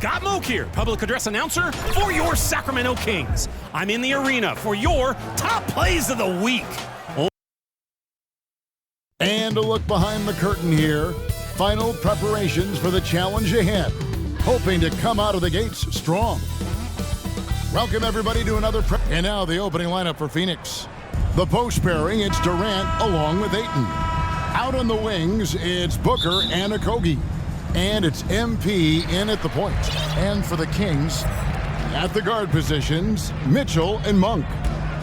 Scott Moak here, public address announcer for your Sacramento Kings. I'm in the arena for your top plays of the week. And a look behind the curtain here. Final preparations for the challenge ahead. Hoping to come out of the gates strong. Welcome everybody to another and now the opening lineup for Phoenix. The post pairing, it's Durant along with Ayton. Out on the wings, it's Booker and Okogie. And it's MP in at the point. And for the Kings, at the guard positions, Mitchell and Monk.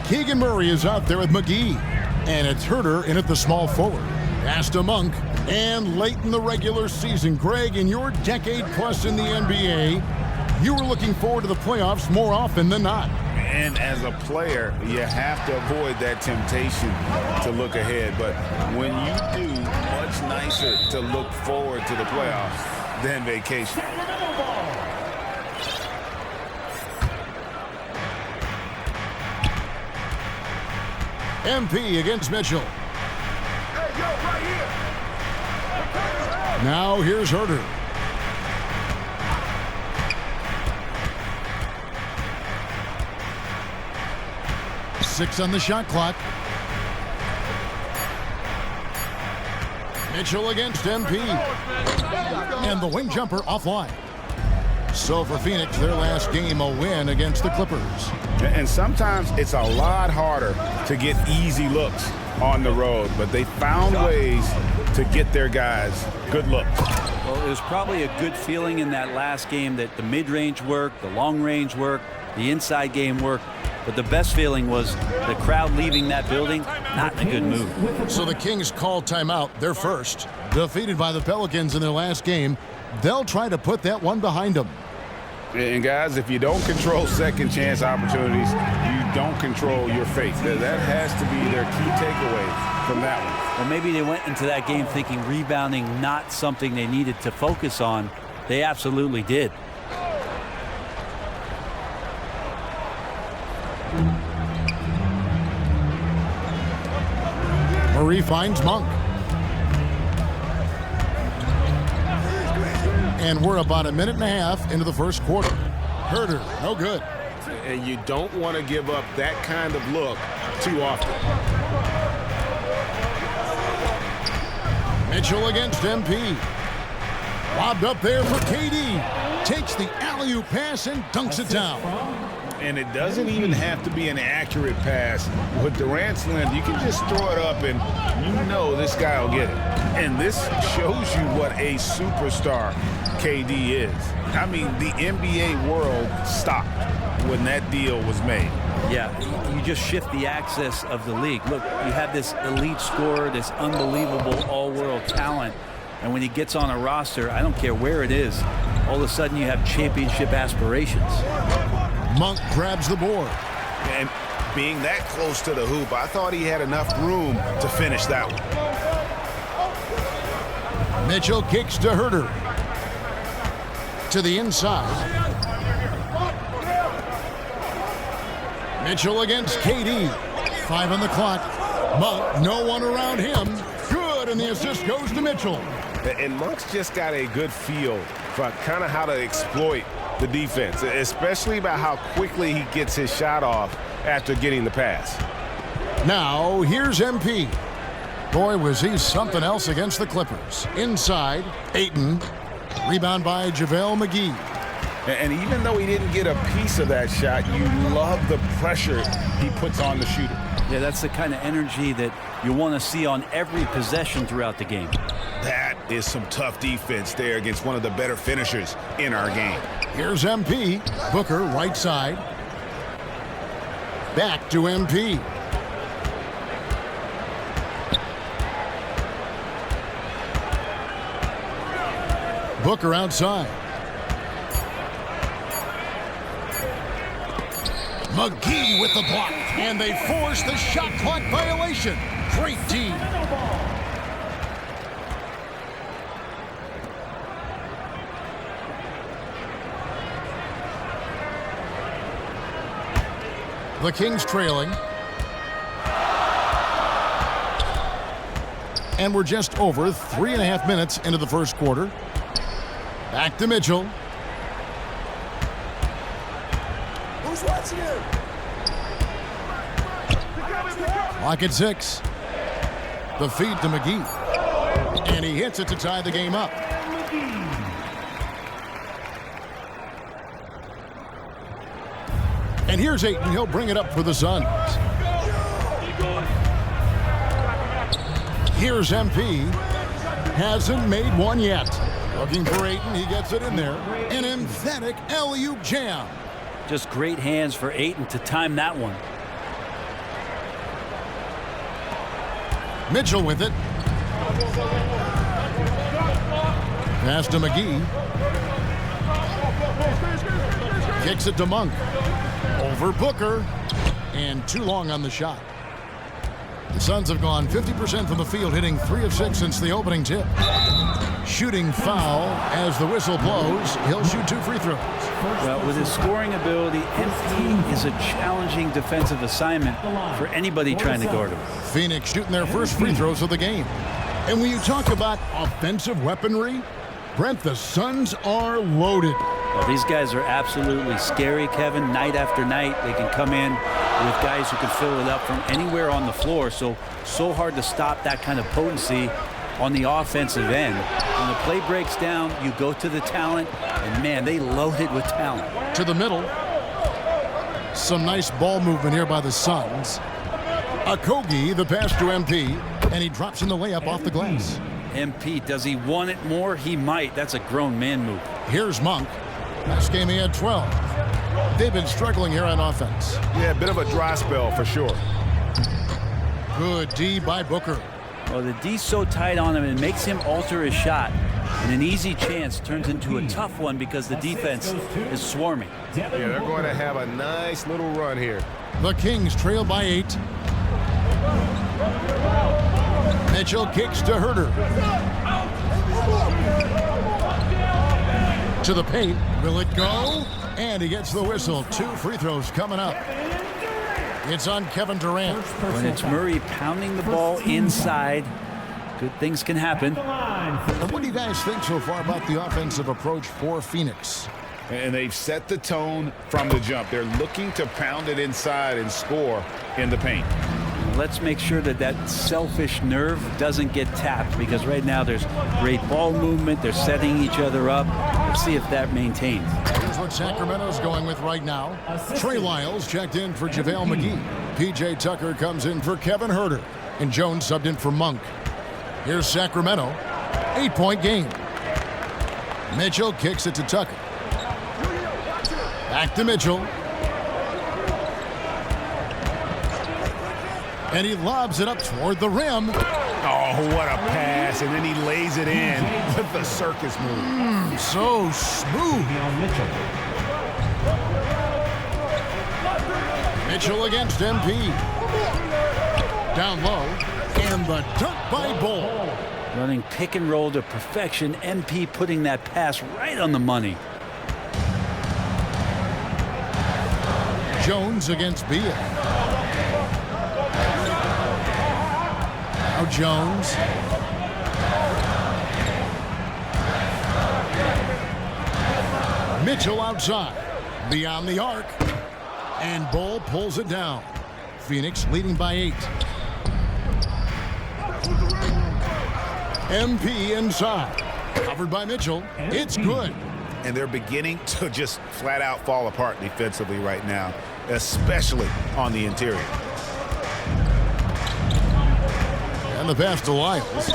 Keegan Murray is out there with McGee. And it's Herter in at the small forward. Pass to Monk. And late in the regular season, Greg, in your decade plus in the NBA, you were looking forward to the playoffs more often than not. And as a player, you have to avoid that temptation to look ahead. But when you do, much nicer to look forward to the playoffs than vacation. MP against Mitchell. Now here's Herter. Six on the shot clock. Mitchell against MP. And the wing jumper offline. So for Phoenix, their last game, a win against the Clippers. And sometimes it's a lot harder to get easy looks on the road, but they found ways to get their guys good looks. Well, it was probably a good feeling in that last game that the mid-range worked, the long-range worked, the inside game worked. But the best feeling was the crowd leaving that building, not in a good mood. So the Kings call timeout, their first. Defeated by the Pelicans in their last game, they'll try to put that one behind them. And guys, if you don't control second chance opportunities, you don't control your fate. That has to be their key takeaway from that one. Well, maybe they went into that game thinking rebounding not something they needed to focus on. They absolutely did. Murray finds Monk. And we're about a minute and a half into the first quarter. Herter, no good. And you don't want to give up that kind of look too often. Mitchell against MP. Lobbed up there for KD. Takes the alley-oop pass and dunks it down. And it doesn't even have to be an accurate pass. With Durant's length, you can just throw it up and you know this guy will get it. And this shows you what a superstar KD is. I mean, the NBA world stopped when that deal was made. Yeah, you just shift the axis of the league. Look, you have this elite scorer, this unbelievable all-world talent, and when he gets on a roster, I don't care where it is, all of a sudden you have championship aspirations. Monk grabs the board. And being that close to the hoop, I thought he had enough room to finish that one. Mitchell kicks to Herter. To the inside. Mitchell against KD. 5 on the clock. Monk, no one around him. Good, and the assist goes to Mitchell. And Monk's just got a good feel for kind of how to exploit the defense, especially about how quickly he gets his shot off after getting the pass. Now, here's MP. Boy, was he something else against the Clippers. Inside, Ayton. Rebound by JaVale McGee. And even though he didn't get a piece of that shot, you love the pressure he puts on the shooter. Yeah, that's the kind of energy that you want to see on every possession throughout the game. That is some tough defense there against one of the better finishers in our game. Here's MP. Booker, right side. Back to MP. Booker outside. McGee with the block. And they force the shot clock violation. Great team. The Kings trailing. And we're just over 3.5 minutes into the first quarter. Back to Mitchell. Lock at 6. The feed to McGee. And he hits it to tie the game up. And here's Ayton. He'll bring it up for the Suns. Here's MP. Hasn't made one yet. Looking for Ayton. He gets it in there. An emphatic alley-oop jam. Just great hands for Ayton to time that one. Mitchell with it. Pass to McGee. Kicks it to Monk. Over Booker. And too long on the shot. The Suns have gone 50% from the field, hitting 3 of 6 since the opening tip. Shooting foul as the whistle blows. He'll shoot 2 free throws. Well, with his scoring ability, MP is a challenging defensive assignment for anybody trying to guard him. Phoenix shooting their first free throws of the game. And when you talk about offensive weaponry, Brent, the Suns are loaded. Well, these guys are absolutely scary, Kevin. Night after night, they can come in with guys who can fill it up from anywhere on the floor. So hard to stop that kind of potency on the offensive end. When the play breaks down, you go to the talent, and man, they loaded with talent. To the middle. Some nice ball movement here by the Suns. Okogie, the pass to MP, and he drops in the layup off the glass. MP, does he want it more? He might. That's a grown man move. Here's Monk. Last game he had 12. They've been struggling here on offense. Yeah, a bit of a dry spell for sure. Good D by Booker. Well, the D's so tight on him, it makes him alter his shot. And an easy chance turns into a tough one because the defense is swarming. Yeah, they're going to have a nice little run here. The Kings trail by 8. Mitchell kicks to Herter. To the paint. Will it go? And he gets the whistle. 2 free throws coming up. It's on Kevin Durant. When it's Murray pounding the ball inside, good things can happen. And what do you guys think so far about the offensive approach for Phoenix? And they've set the tone from the jump. They're looking to pound it inside and score in the paint. Let's make sure that that selfish nerve doesn't get tapped, because right now there's great ball movement. They're setting each other up. Let's see if that maintains. Here's what Sacramento's going with right now. Trey Lyles checked in for JaVale McGee. P.J. Tucker comes in for Kevin Herter. And Jones subbed in for Monk. Here's Sacramento. 8-point game. Mitchell kicks it to Tucker. Back to Mitchell. And he lobs it up toward the rim. Oh, what a pass. And then he lays it in with the circus move. So smooth. Mitchell against MP. Down low. And the dunk by Bull. Running pick and roll to perfection. MP putting that pass right on the money. Jones against Beal. Now Jones. Mitchell outside. Beyond the arc. And Bull pulls it down. Phoenix leading by 8. MP inside. Covered by Mitchell. It's good. And they're beginning to just flat out fall apart defensively right now, especially on the interior. And the pass to Lyles.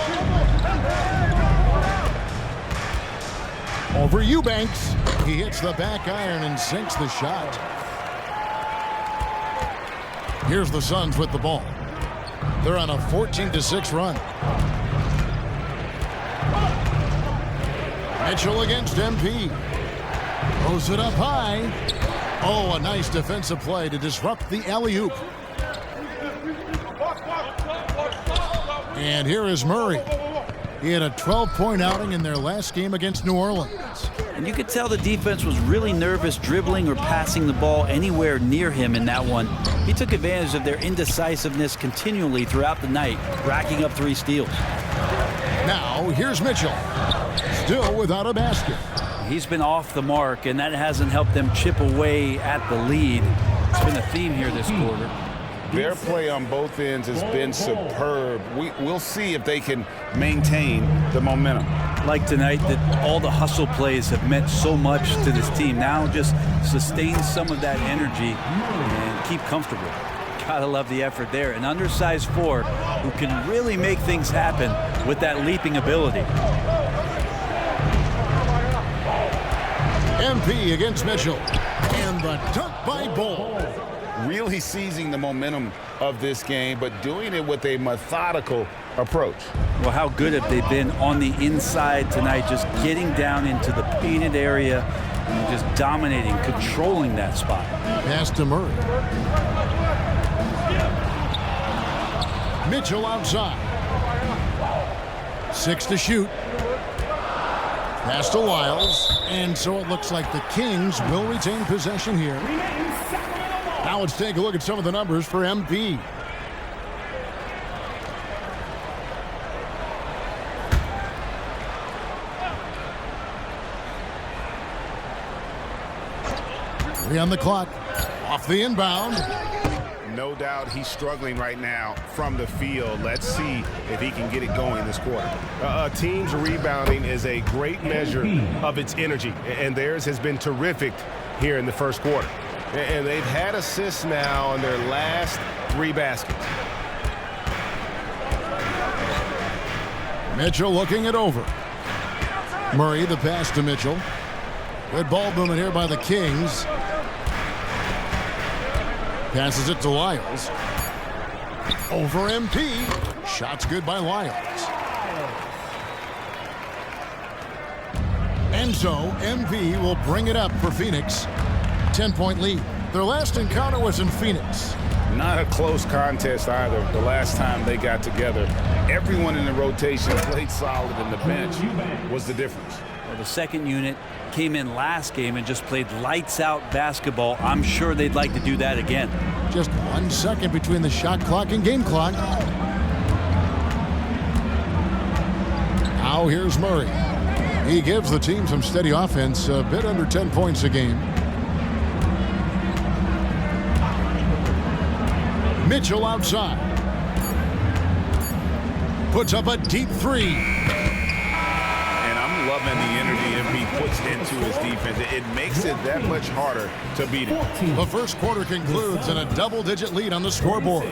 Over Eubanks. He hits the back iron and sinks the shot. Here's the Suns with the ball. They're on a 14-6 run. Mitchell against MP. Throws it up high. Oh, a nice defensive play to disrupt the alley-oop. And here is Murray. He had a 12-point outing in their last game against New Orleans. And you could tell the defense was really nervous dribbling or passing the ball anywhere near him in that one. He took advantage of their indecisiveness continually throughout the night, racking up 3 steals. Now, here's Mitchell. Still without a basket. He's been off the mark, and that hasn't helped them chip away at the lead. It's been a theme here this quarter. Their play on both ends has been superb. We'll see if they can maintain the momentum. Like tonight, that all the hustle plays have meant so much to this team. Now just sustain some of that energy and keep comfortable. Gotta love the effort there. An undersized 4 who can really make things happen with that leaping ability. MP against Mitchell. And the dunk by Bull. Really seizing the momentum of this game, but doing it with a methodical approach. Well, how good have they been on the inside tonight, just getting down into the painted area and just dominating, controlling that spot. Pass to Murray. Mitchell outside. 6 to shoot. Pass to Lyles. And so it looks like the Kings will retain possession here. Now let's take a look at some of the numbers for MP. Three on the clock. Off the inbound. No doubt he's struggling right now from the field. Let's see if he can get it going this quarter. A team's rebounding is a great measure of its energy, and theirs has been terrific here in the first quarter. And they've had assists now on their last 3 baskets. Mitchell looking it over. Murray the pass to Mitchell. Good ball movement here by the Kings. Passes it to Lyles. Over MP. Shot's good by Lyles. And so MP will bring it up for Phoenix. 10-point lead. Their last encounter was in Phoenix. Not a close contest either the last time they got together. Everyone in the rotation played solid, and the bench was the difference. Well, the second unit came in last game and just played lights out basketball. I'm sure they'd like to do that again. Just 1 second between the shot clock and game clock. Now here's Murray. He gives the team some steady offense, a bit under 10 points a game. Mitchell outside. Puts up a deep 3. And I'm loving the energy MP puts into his defense. It makes it that much harder to beat him. The first quarter concludes in a double-digit lead on the scoreboard.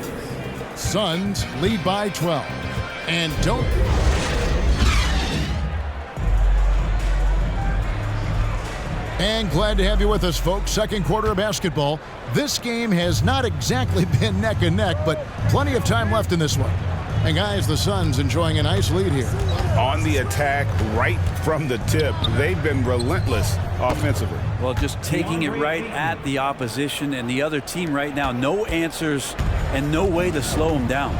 Suns lead by 12. And don't... And glad to have you with us, folks. Second quarter of basketball. This game has not exactly been neck and neck, but plenty of time left in this one. And guys, the Suns enjoying a nice lead here. On the attack right from the tip. They've been relentless offensively. Well, just taking it right at the opposition and the other team right now. No answers and no way to slow them down.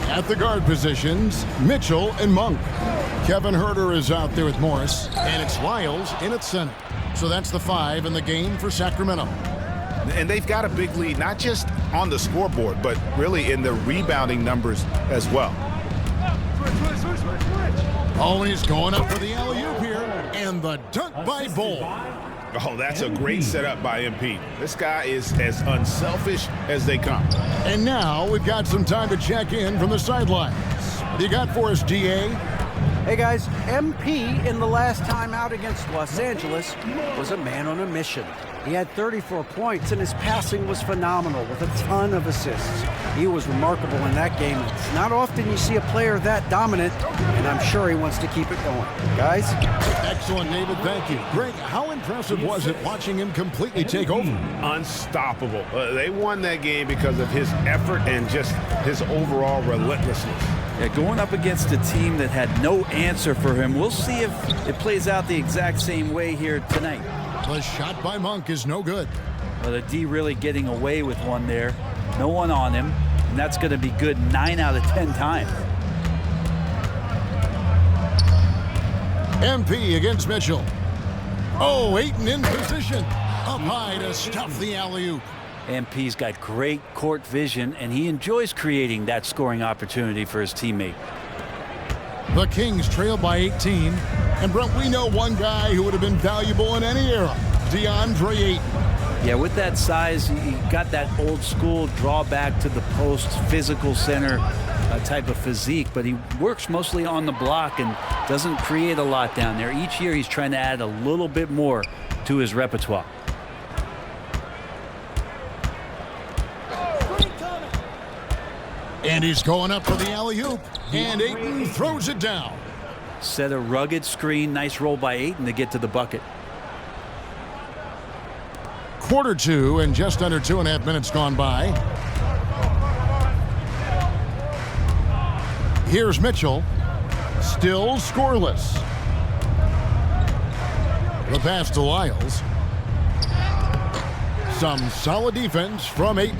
At the guard positions, Mitchell and Monk. Kevin Huerter is out there with Morris, and it's Lyles in at center. So that's the 5 in the game for Sacramento. And they've got a big lead, not just on the scoreboard, but really in the rebounding numbers as well. Oh, he's going up for the alley-oop here, and the dunk by Bull. Oh, that's a great setup by MP. This guy is as unselfish as they come. And now we've got some time to check in from the sidelines. What do you got for us, DA? Hey guys, MP in the last time out against Los Angeles was a man on a mission. He had 34 points and his passing was phenomenal with a ton of assists. He was remarkable in that game. It's not often you see a player that dominant, and I'm sure he wants to keep it going. Guys? Excellent, David. Thank you. Greg, how impressive was it watching him completely take over? Unstoppable. They won that game because of his effort and just his overall relentlessness. Yeah, going up against a team that had no answer for him. We'll see if it plays out the exact same way here tonight. The shot by Monk is no good. Well, the D really getting away with one there. No one on him, and that's going to be good 9 out of 10 times. MP against Mitchell. Oh, Ayton in position. Up high to stuff the alley-oop. MP's got great court vision, and he enjoys creating that scoring opportunity for his teammate. The Kings trail by 18. And Brent, we know one guy who would have been valuable in any era, DeAndre Ayton. Yeah, with that size, he got that old school drawback to the post, physical center type of physique, but he works mostly on the block and doesn't create a lot down there. Each year he's trying to add a little bit more to his repertoire. And he's going up for the alley-oop, and Ayton throws it down. Set a rugged screen, nice roll by Ayton to get to the bucket. Quarter two, and just under 2.5 minutes gone by. Here's Mitchell, still scoreless. The pass to Lyles. Some solid defense from Ayton.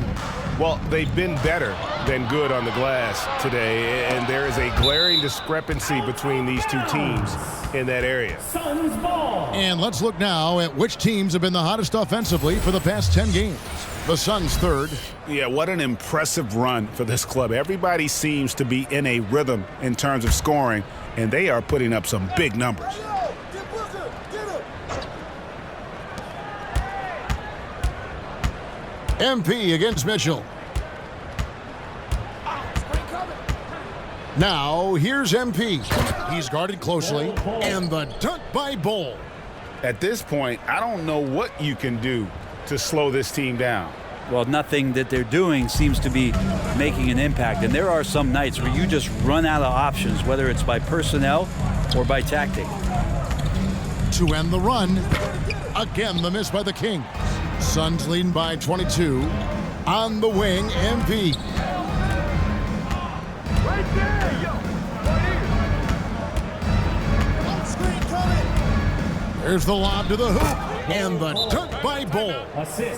Well, they've been better than good on the glass today, and there is a glaring discrepancy between these two teams in that area. And let's look now at which teams have been the hottest offensively for the past 10 games. The Suns third. Yeah, what an impressive run for this club. Everybody seems to be in a rhythm in terms of scoring, and they are putting up some big numbers. MP against Mitchell. Now, here's MP. He's guarded closely, and the dunk by Bull. At this point, I don't know what you can do to slow this team down. Well, nothing that they're doing seems to be making an impact. And there are some nights where you just run out of options, whether it's by personnel or by tactic. To end the run, again the miss by the Kings. Suns leading by 22. On the wing, MP. There's the lob to the hoop, and the dunk by Bull.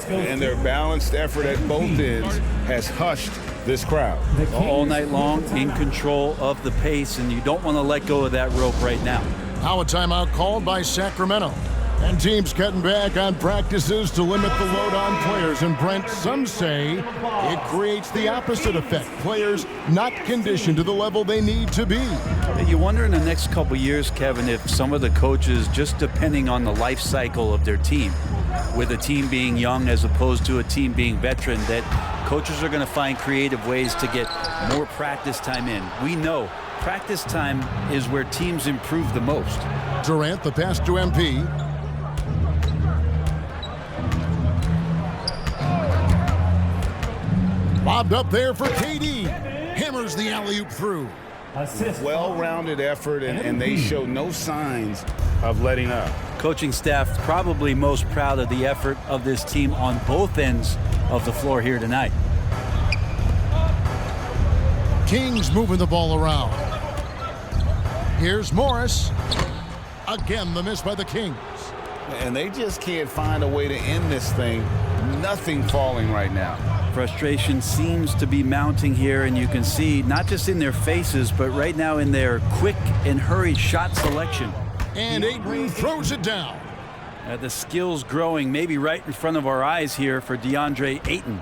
And their balanced effort at both ends has hushed this crowd. All night long, in control of the pace, and you don't want to let go of that rope right now. Now a timeout called by Sacramento. And teams cutting back on practices to limit the load on players. And Brent, some say it creates the opposite effect. Players not conditioned to the level they need to be. You wonder in the next couple years, Kevin, if some of the coaches, just depending on the life cycle of their team, with a team being young as opposed to a team being veteran, that coaches are going to find creative ways to get more practice time in. We know practice time is where teams improve the most. Durant, the pass to MP. Lobbed up there for KD. Hammers the alley-oop through. Well-rounded effort, and they show no signs of letting up. Coaching staff probably most proud of the effort of this team on both ends of the floor here tonight. Kings moving the ball around. Here's Morris. Again, the miss by the Kings. And they just can't find a way to end this thing. Nothing falling right now. Frustration seems to be mounting here, and you can see not just in their faces, but right now in their quick and hurried shot selection. And Ayton throws it down. The skills growing maybe right in front of our eyes here for DeAndre Ayton.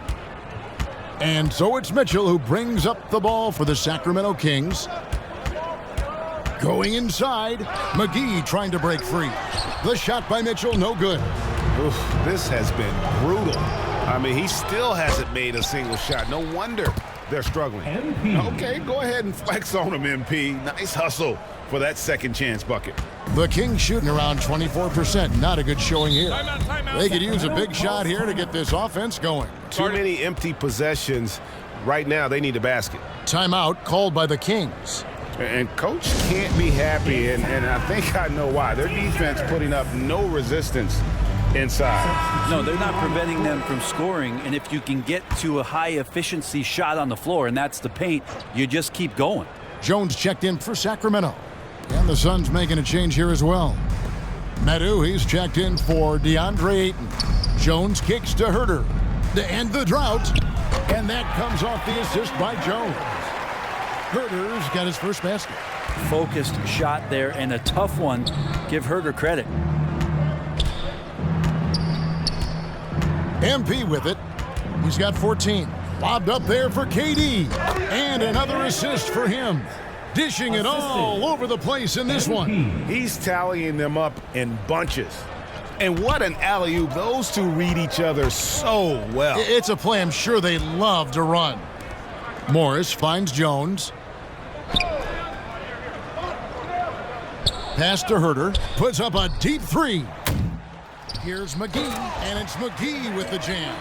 And so it's Mitchell who brings up the ball for the Sacramento Kings. Going inside, McGee trying to break free. The shot by Mitchell, no good. Oof, this has been brutal. I mean, he still hasn't made a single shot. No wonder they're struggling. Okay, go ahead and flex on him, MP. Nice hustle for that second chance bucket. The Kings shooting around 24%. Not a good showing here. They could use a big shot here to get this offense going. Too many empty possessions. Right now, they need a basket. Timeout called by the Kings. And coach can't be happy, and I think I know why. Their defense putting up no resistance inside. No, they're not preventing them from scoring, and if you can get to a high-efficiency shot on the floor, and that's the paint, you just keep going. Jones checked in for Sacramento. And the Suns making a change here as well. Medu, he's checked in for DeAndre Ayton. Jones kicks to Herter to end the drought, and that comes off the assist by Jones. Herter's got his first basket. Focused shot there, and a tough one. Give Herter credit. MP with it. He's got 14. Lobbed up there for KD. And another assist for him. Dishing it all over the place in this one. He's tallying them up in bunches. And what an alley-oop. Those two read each other so well. It's a play I'm sure they love to run. Morris finds Jones. Pass to Herter. Puts up a deep three. Here's McGee, and it's McGee with the jam.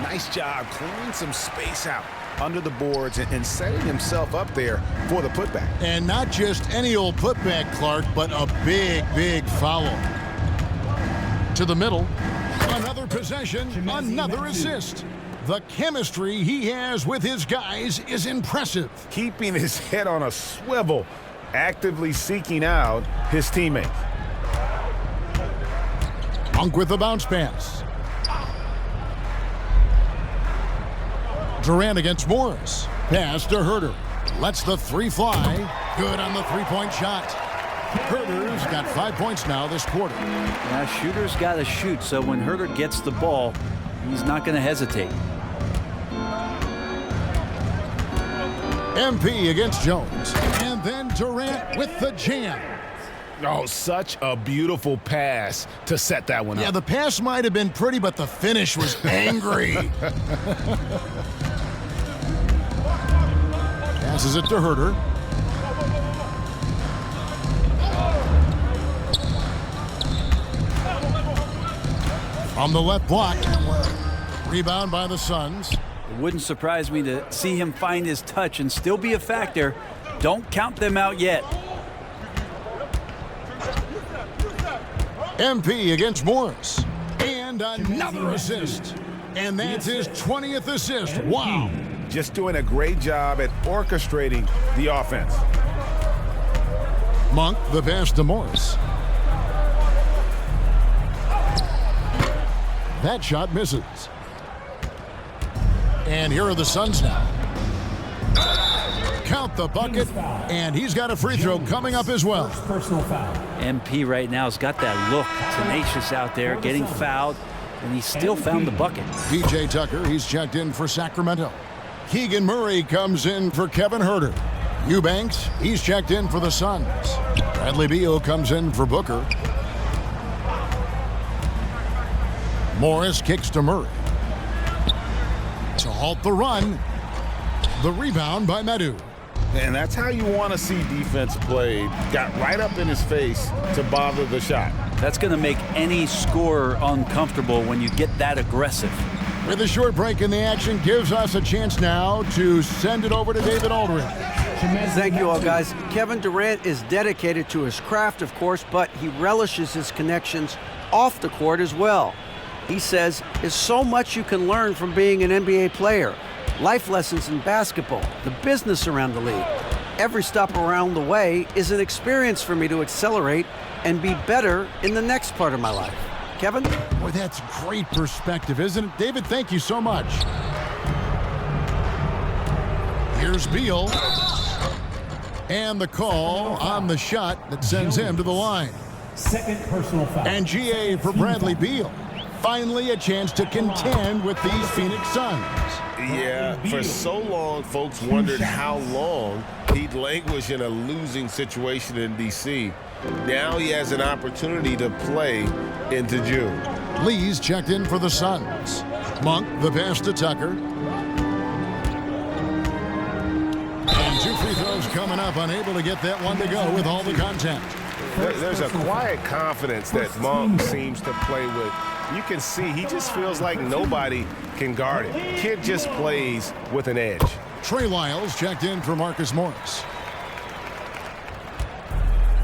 Nice job clearing some space out under the boards and setting himself up there for the putback. And not just any old putback, Clark, but a big, big foul. To the middle. Another possession, another assist. The chemistry he has with his guys is impressive. Keeping his head on a swivel, actively seeking out his teammates. Monk with the bounce pass. Durant against Morris. Pass to Herter. Lets the three fly. Good on the three-point shot. Herter's got 5 points now this quarter. Now, shooter's got to shoot, so when Herter gets the ball, he's not going to hesitate. MP against Jones. And then Durant with the jam. Oh, such a beautiful pass to set that one up. Yeah, the pass might have been pretty, but the finish was angry. Passes it to Herter. On the left block. Rebound by the Suns. It wouldn't surprise me to see him find his touch and still be a factor. Don't count them out yet. MP against Morris. And another assist. And that's his 20th assist. Wow. Just doing a great job at orchestrating the offense. Monk, the pass to Morris. That shot misses. And here are the Suns now. Count the bucket, and he's got a free throw coming up as well. Personal foul. MP right now has got that look, tenacious out there, getting fouled, and he still found the bucket. PJ Tucker, he's checked in for Sacramento. Keegan Murray comes in for Kevin Herter. Eubanks, he's checked in for the Suns. Bradley Beal comes in for Booker. Morris kicks to Murray. To halt the run. The rebound by Medu. And that's how you want to see defense played. Got right up in his face to bother the shot. That's going to make any scorer uncomfortable when you get that aggressive. With a short break in the action, gives us a chance now to send it over to David Aldridge. Thank you all, guys. Kevin Durant is dedicated to his craft, of course, but he relishes his connections off the court as well. He says, there's so much you can learn from being an NBA player. Life lessons in basketball, the business around the league. Every stop around the way is an experience for me to accelerate and be better in the next part of my life. Kevin? Boy, that's great perspective, isn't it? David, thank you so much. Here's Beal. And the call on the shot that sends him to the line. Second personal foul. And GA for Bradley Beal. Finally a chance to contend with these Phoenix Suns. Yeah, for so long, folks wondered how long he'd languish in a losing situation in D.C. Now he has an opportunity to play into June. Lee's checked in for the Suns. Monk, the pass to Tucker. And 2 free throws coming up, unable to get that one to go with all the contact. There's a quiet confidence that Monk seems to play with. You can see he just feels like nobody can guard him. Kid just plays with an edge. Trey Lyles checked in for Marcus Morris.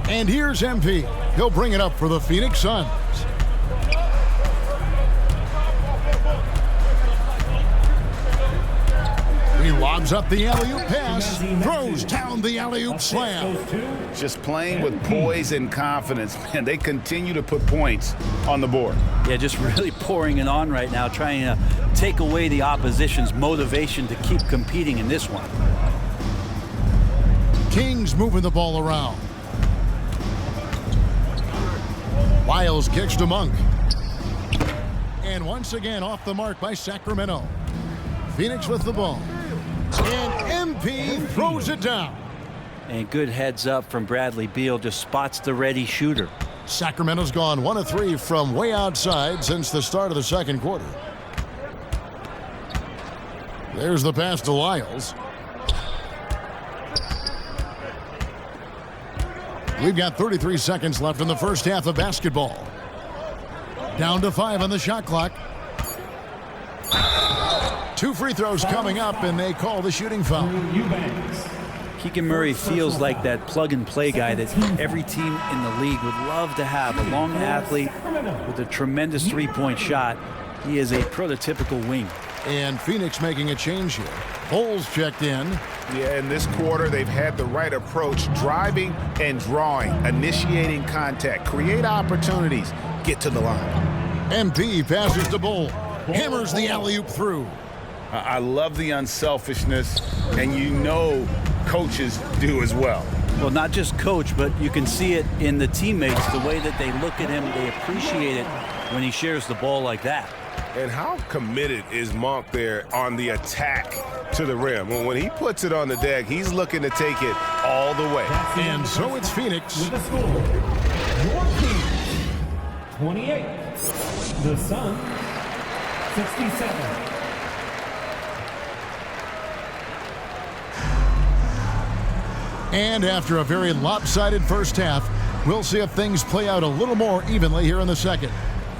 And here's MP. He'll bring it up for the Phoenix Suns. He lobs up the alley-oop pass, throws down the alley-oop slam. Just playing with poise and confidence, man. They continue to put points on the board. Yeah, just really pouring it on right now, trying to take away the opposition's motivation to keep competing in this one. Kings moving the ball around. Lyles kicks to Monk. And once again off the mark by Sacramento. Phoenix with the ball. And MP throws it down. And good heads up from Bradley Beal, just spots the ready shooter. Sacramento's gone 1 of 3 from way outside since the start of the second quarter. There's the pass to Lyles. We've got 33 seconds left in the first half of basketball. Down to 5 on the shot clock. 2 free throws coming up, and they call the shooting foul. Keegan Murray feels like that plug-and-play guy that every team in the league would love to have. A long athlete with a tremendous three-point shot. He is a prototypical wing. And Phoenix making a change here. Holes checked in. Yeah, in this quarter, they've had the right approach, driving and drawing, initiating contact, create opportunities, get to the line. MP passes to Bull. Hammers the alley-oop through. I love the unselfishness, and you know coaches do as well. Well, not just coach, but you can see it in the teammates, the way that they look at him. They appreciate it when he shares the ball like that. And how committed is Monk there on the attack to the rim? When he puts it on the deck, he's looking to take it all the way. And so it's Phoenix. With the score, your Kings 28, the Suns 67. And after a very lopsided first half, we'll see if things play out a little more evenly here in the second.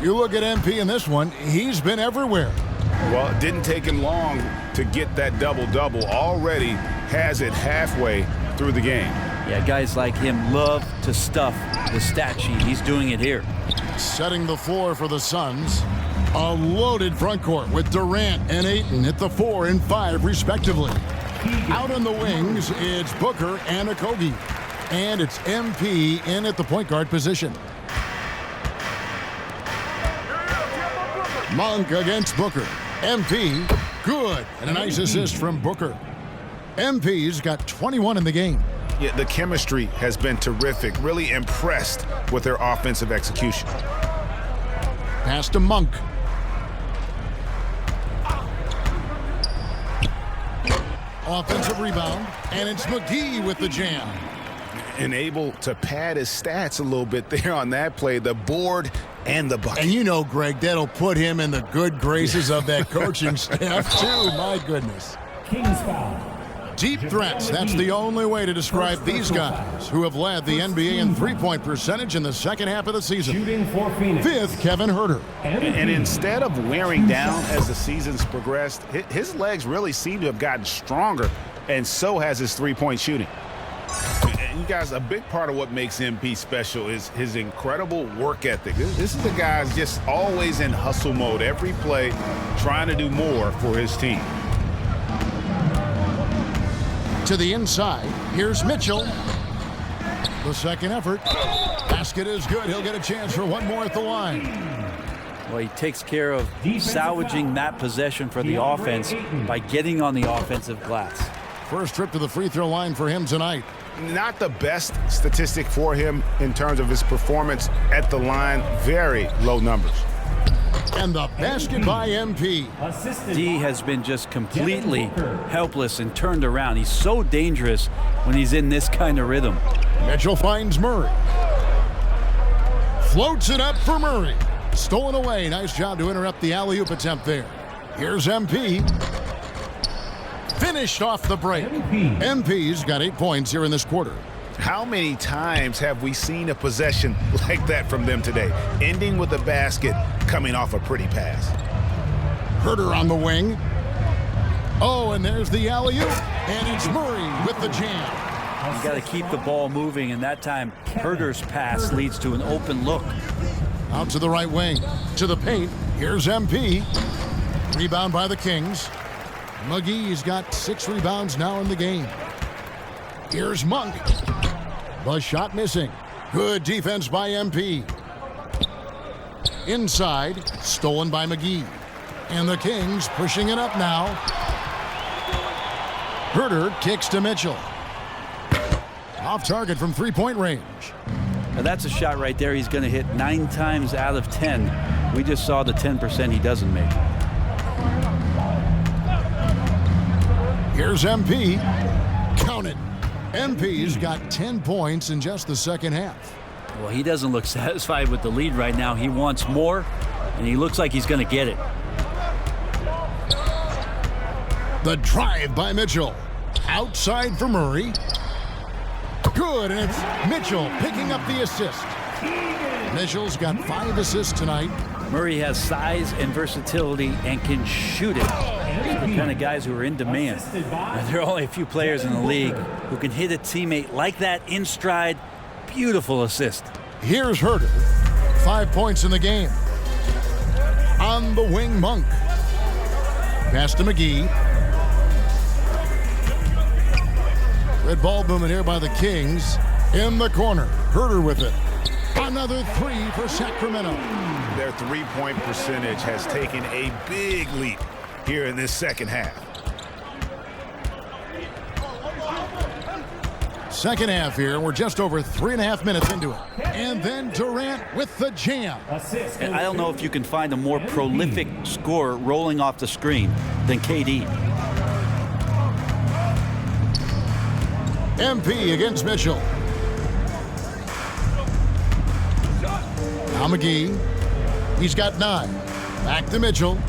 You look at MP in this one, he's been everywhere. Well, it didn't take him long to get that double-double. Already has it halfway through the game. Yeah, guys like him love to stuff the stat sheet. He's doing it here. Setting the floor for the Suns. A loaded front court with Durant and Ayton at the 4 and 5 respectively. Out on the wings, it's Booker and Okogie. And it's MP in at the point guard position. Monk against Booker. MP, good. And a nice assist from Booker. MP's got 21 in the game. Yeah, the chemistry has been terrific. Really impressed with their offensive execution. Pass to Monk. Offensive rebound, and it's McGee with the jam. And able to pad his stats a little bit there on that play, the board and the bucket. And you know, Greg, that'll put him in the good graces of that coaching staff, too. My goodness. Kings foul. Deep threats. That's the only way to describe these guys who have led the NBA in three-point percentage in the second half of the season. Shooting for Phoenix. Fifth, Kevin Huerter. And instead of wearing down as the season's progressed, his legs really seem to have gotten stronger, and so has his three-point shooting. And you guys, a big part of what makes MP special is his incredible work ethic. This is the guy's just always in hustle mode, every play trying to do more for his team. To the inside, here's Mitchell. The second effort. Basket is good. He'll get a chance for one more at the line. Well, he takes care of salvaging that possession for the offense by getting on the offensive glass. First trip to the free throw line for him tonight. Not the best statistic for him in terms of his performance at the line. Very low numbers. And the basket by MP. D has been just completely helpless and turned around. He's so dangerous when he's in this kind of rhythm. Mitchell finds Murray. Floats it up for Murray. Stolen away. Nice job to interrupt the alley-oop attempt there. Here's MP. Finished off the break. MP's got 8 points here in this quarter. How many times have we seen a possession like that from them today, ending with a basket coming off a pretty pass? Huerter on the wing. Oh, and there's the alley-oop. And it's Murray with the jam. You got to keep the ball moving, and that time Huerter's pass leads to an open look. Out to the right wing. To the paint. Here's MP. Rebound by the Kings. McGee's got 6 rebounds now in the game. Here's Monk. The shot missing. Good defense by MP. Inside, stolen by McGee. And the Kings pushing it up now. Huerter kicks to Mitchell. Off target from three-point range. Now that's a shot right there he's going to hit 9 times out of 10. We just saw the 10% he doesn't make. Here's MP. Count it. MP's got 10 points in just the second half. Well, he doesn't look satisfied with the lead right now. He wants more, and he looks like he's going to get it. The drive by Mitchell. Outside for Murray. Good, and it's Mitchell picking up the assist. Mitchell's got 5 assists tonight. Murray has size and versatility and can shoot it. These are the kind of guys who are in demand. There are only a few players in the league who can hit a teammate like that in stride. Beautiful assist. Here's Herter. 5 points in the game. On the wing, Monk. Pass to McGee. Red ball movement here by the Kings. In the corner. Herter with it. Another 3 for Sacramento. Their three-point percentage has taken a big leap here in this second half. Second half here. We're just over 3.5 minutes into it. And then Durant with the jam. And I don't know if you can find a more prolific scorer rolling off the screen than KD. MP against Mitchell. Now McGee. He's got 9. Back to Mitchell.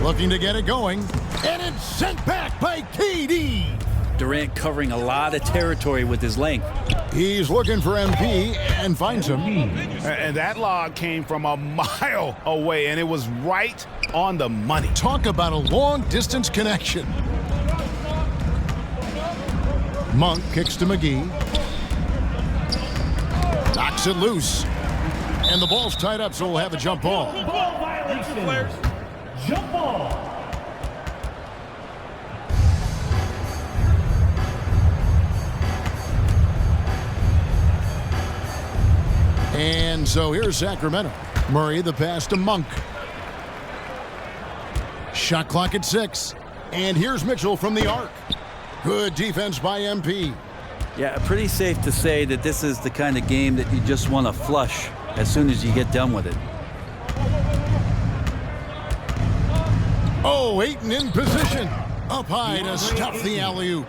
Looking to get it going. And it's sent back by KD. Durant covering a lot of territory with his length. He's looking for MP and finds him. And that log came from a mile away, and it was right on the money. Talk about a long-distance connection. Monk kicks to McGee. Knocks it loose. And the ball's tied up, so we'll have a jump ball. Ball violation. Jump ball. And so here's Sacramento. Murray the pass to Monk. Shot clock at 6. And here's Mitchell from the arc. Good defense by MP. Yeah, pretty safe to say that this is the kind of game that you just want to flush as soon as you get done with it. Oh, Ayton in position. Up high to stuff the alley-oop.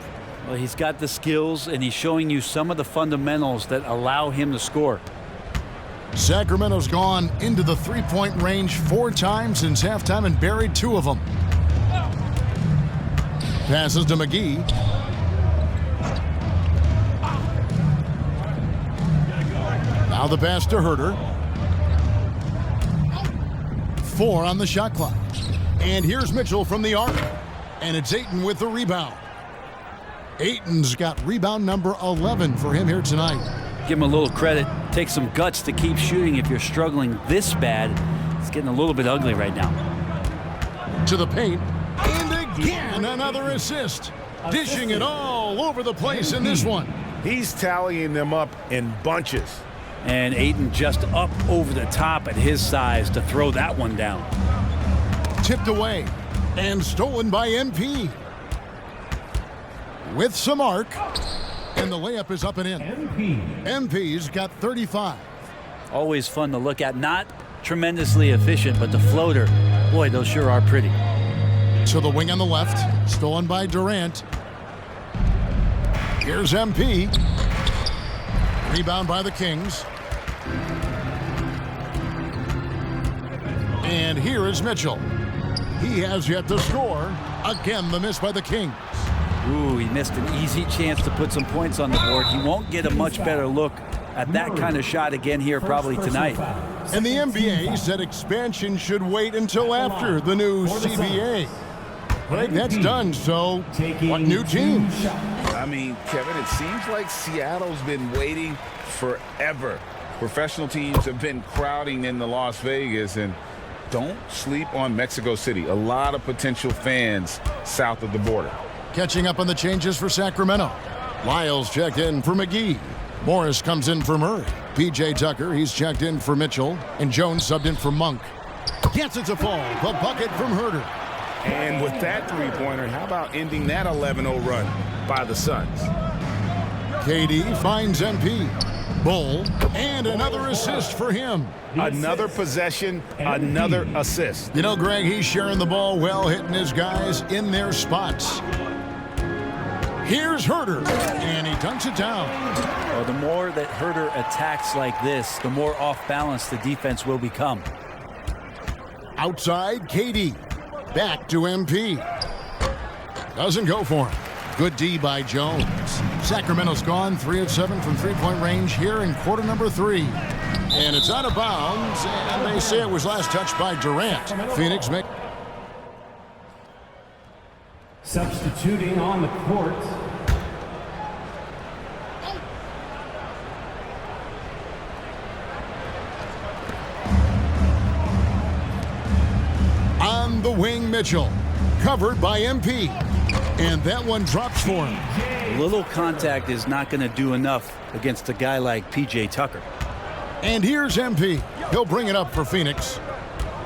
Well, he's got the skills, and he's showing you some of the fundamentals that allow him to score. Sacramento's gone into the three-point range 4 times since halftime and buried 2 of them. Passes to McGee. Now the pass to Herter. 4 on the shot clock. And here's Mitchell from the arc. And it's Ayton with the rebound. Ayton's got rebound number 11 for him here tonight. Give him a little credit. Take some guts to keep shooting if you're struggling this bad. It's getting a little bit ugly right now. To the paint. And again, another assist. Dishing it all over the place in this one. He's tallying them up in bunches. And Ayton just up over the top at his size to throw that one down. Tipped away and stolen by MP. With some arc. And the layup is up and in. MP's got 35. Always fun to look at. Not tremendously efficient, but the floater, boy, those sure are pretty. To the wing on the left. Stolen by Durant. Here's MP. Rebound by the Kings. And here is Mitchell. He has yet to score. Again, the miss by the Kings. Ooh, he missed an easy chance to put some points on the board. He won't get a much better look at that kind of shot again here probably tonight. And the NBA said expansion should wait until after the new CBA. Greg, that's done, so what new team? I mean, Kevin, it seems like Seattle's been waiting forever. Professional teams have been crowding into Las Vegas, and don't sleep on Mexico City. A lot of potential fans south of the border. Catching up on the changes for Sacramento. Lyles checked in for McGee. Morris comes in for Murray. P.J. Tucker, he's checked in for Mitchell. And Jones subbed in for Monk. Gets it to fall. The bucket from Herter. And with that three-pointer, how about ending that 11-0 run by the Suns? KD finds MP. Bull. And another assist for him. Another possession, another assist. You know, Greg, he's sharing the ball well, hitting his guys in their spots. Here's Herder, and he dunks it down. Well, the more that Herder attacks like this, the more off balance the defense will become. Outside, KD. Back to MP. Doesn't go for him. Good D by Jones. Sacramento's gone 3 of 7 from three-point range here in quarter number 3. And it's out of bounds, and they say it was last touched by Durant. Phoenix make... Substituting on the court, on the wing, Mitchell. Covered by MP. And that one drops for him. A little contact is not going to do enough against a guy like P.J. Tucker. And here's MP. He'll bring it up for Phoenix.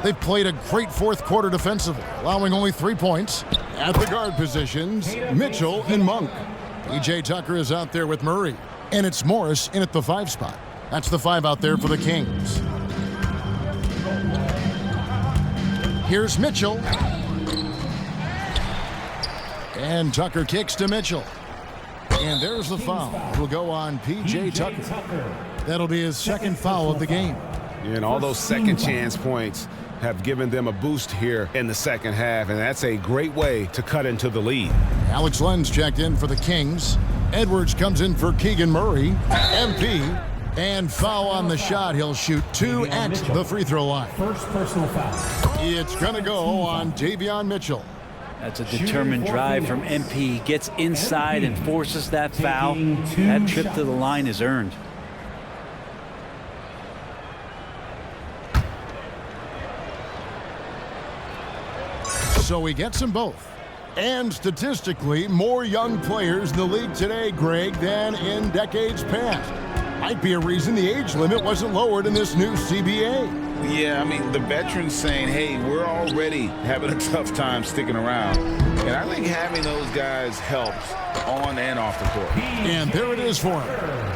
They've played a great fourth quarter defensively, allowing only 3 points. At the guard positions, Mitchell and Monk. P.J. Tucker is out there with Murray. And it's Morris in at the 5 spot. That's the 5 out there for the Kings. Here's Mitchell. And Tucker kicks to Mitchell. And there's the foul. It'll go on P.J. Tucker. That'll be his second foul of the game. And all those second chance points have given them a boost here in the second half, and that's a great way to cut into the lead. Alex Len's checked in for the Kings. Edwards comes in for Keegan Murray. MP. And foul on the shot. He'll shoot 2 at the free throw line. first personal foul. It's going to go on Davion Mitchell. That's a determined drive from MP. Gets inside and forces that foul. That trip to the line is earned. So he gets them both. And statistically, more young players in the league today, Greg, than in decades past. Might be a reason the age limit wasn't lowered in this new CBA. Yeah, I mean, the veterans saying, hey, we're already having a tough time sticking around. And I think having those guys helps on and off the court. And there it is for him.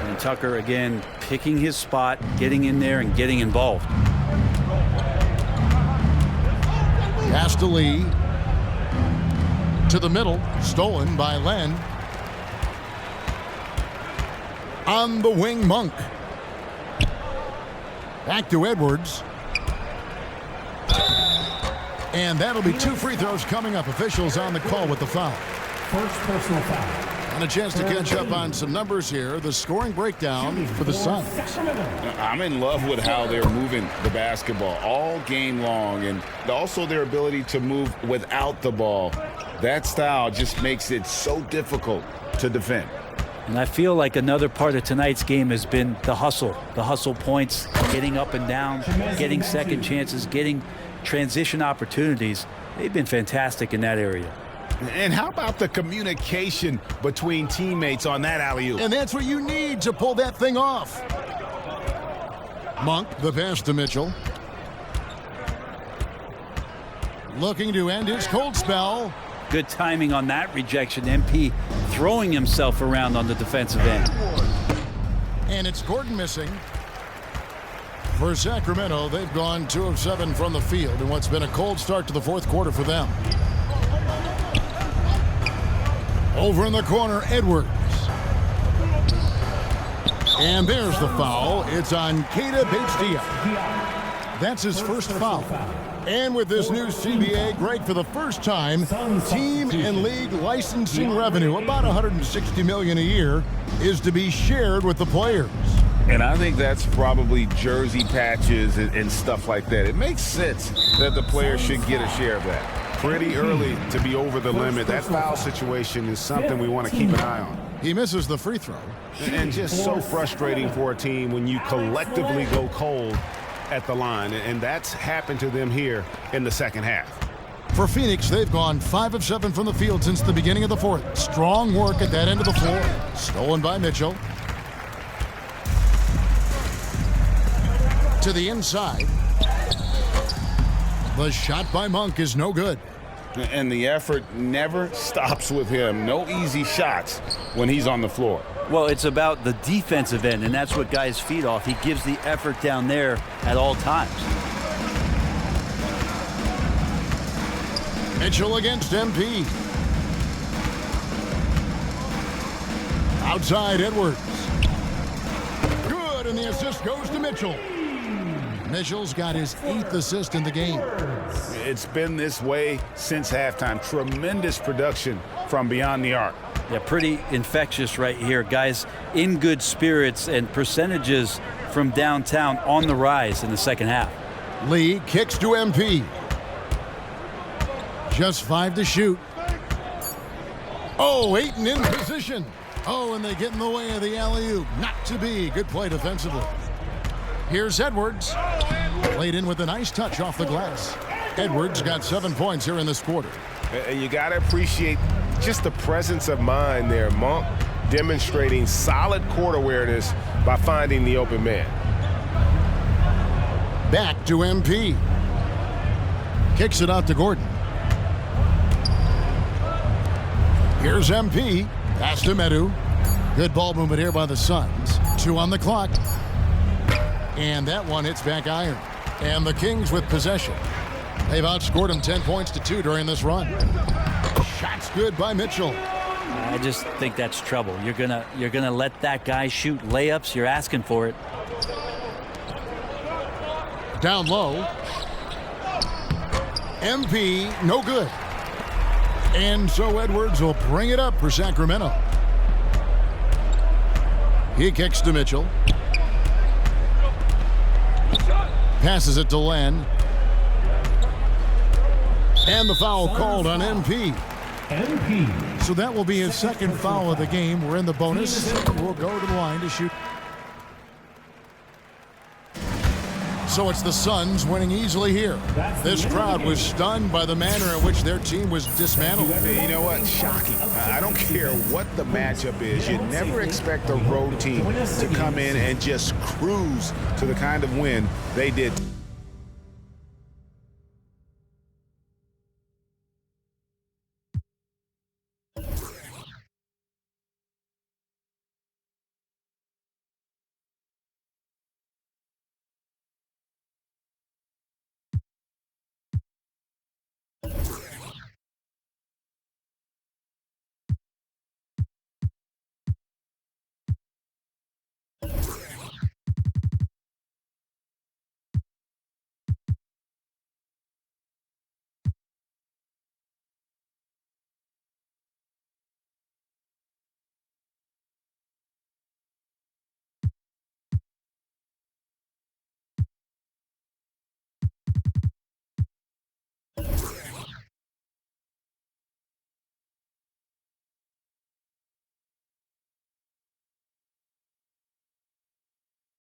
And Tucker, again, picking his spot, getting in there and getting involved. Pass to Lee. To the middle, stolen by Len. On the wing, Monk. Back to Edwards. And that'll be 2 free throws coming up. Officials on the call with the foul. First personal foul. And a chance to catch up on some numbers here. The scoring breakdown for the Suns. I'm in love with how they're moving the basketball all game long, and also their ability to move without the ball. That style just makes it so difficult to defend. And I feel like another part of tonight's game has been the hustle points, getting up and down, getting second chances, getting transition opportunities. They've been fantastic in that area. And how about the communication between teammates on that alley-oop? And that's what you need to pull that thing off. Monk, the pass to Mitchell. Looking to end his cold spell. Good timing on that rejection. MP throwing himself around on the defensive end. And it's Gordon missing. For Sacramento, they've gone 2 of 7 from the field in what's been a cold start to the fourth quarter for them. Over in the corner, Edwards. And there's the foul. It's on Keita Bates-Diop. That's his first foul. And with this new CBA, Greg, for the first time, team and league licensing revenue, about $160 million a year, is to be shared with the players. And I think that's probably jersey patches and stuff like that. It makes sense that the players should get a share of that. Pretty early to be over the limit. That foul situation is something we want to keep an eye on. He misses the free throw. And just so frustrating for a team when you collectively go cold at the line, and that's happened to them here in the second half. For Phoenix, they've gone 5 of 7 from the field since the beginning of the fourth. Strong work at that end of the floor. Stolen by Mitchell. To the inside. The shot by Monk is no good. And the effort never stops with him. No easy shots when he's on the floor. Well, it's about the defensive end, and that's what guys feed off. He gives the effort down there at all times. Mitchell against MP. Outside Edwards. Good, and the assist goes to Mitchell. Mitchell's got his 8th assist in the game. It's been this way since halftime. Tremendous production from beyond the arc. Yeah, pretty infectious right here. Guys in good spirits, and percentages from downtown on the rise in the second half. Lee kicks to MP. Just 5 to shoot. Oh, Ayton in position. Oh, and they get in the way of the alley-oop. Not to be. Good play defensively. Here's Edwards. Played in with a nice touch off the glass. Edwards got 7 points here in this quarter. And you got to appreciate just the presence of mind there. Monk demonstrating solid court awareness by finding the open man. Back to MP. Kicks it out to Gordon. Here's MP. Pass to Medu. Good ball movement here by the Suns. 2 on the clock. And that one hits back iron. And the Kings with possession. They've outscored them 10 points to 2 during this run. Shots good by Mitchell. I just think that's trouble. You're gonna let that guy shoot layups. You're asking for it. Down low. MP, no good. And so Edwards will bring it up for Sacramento. He kicks to Mitchell. Passes it to Len. And the foul called on MP. MP. So that will be his second foul of the game. We're in the bonus. We'll go to the line to shoot. So it's the Suns winning easily here. This crowd was stunned by the manner in which their team was dismantled. You know what? Shocking. I don't care what the matchup is. You never expect a road team to come in and just cruise to the kind of win they did.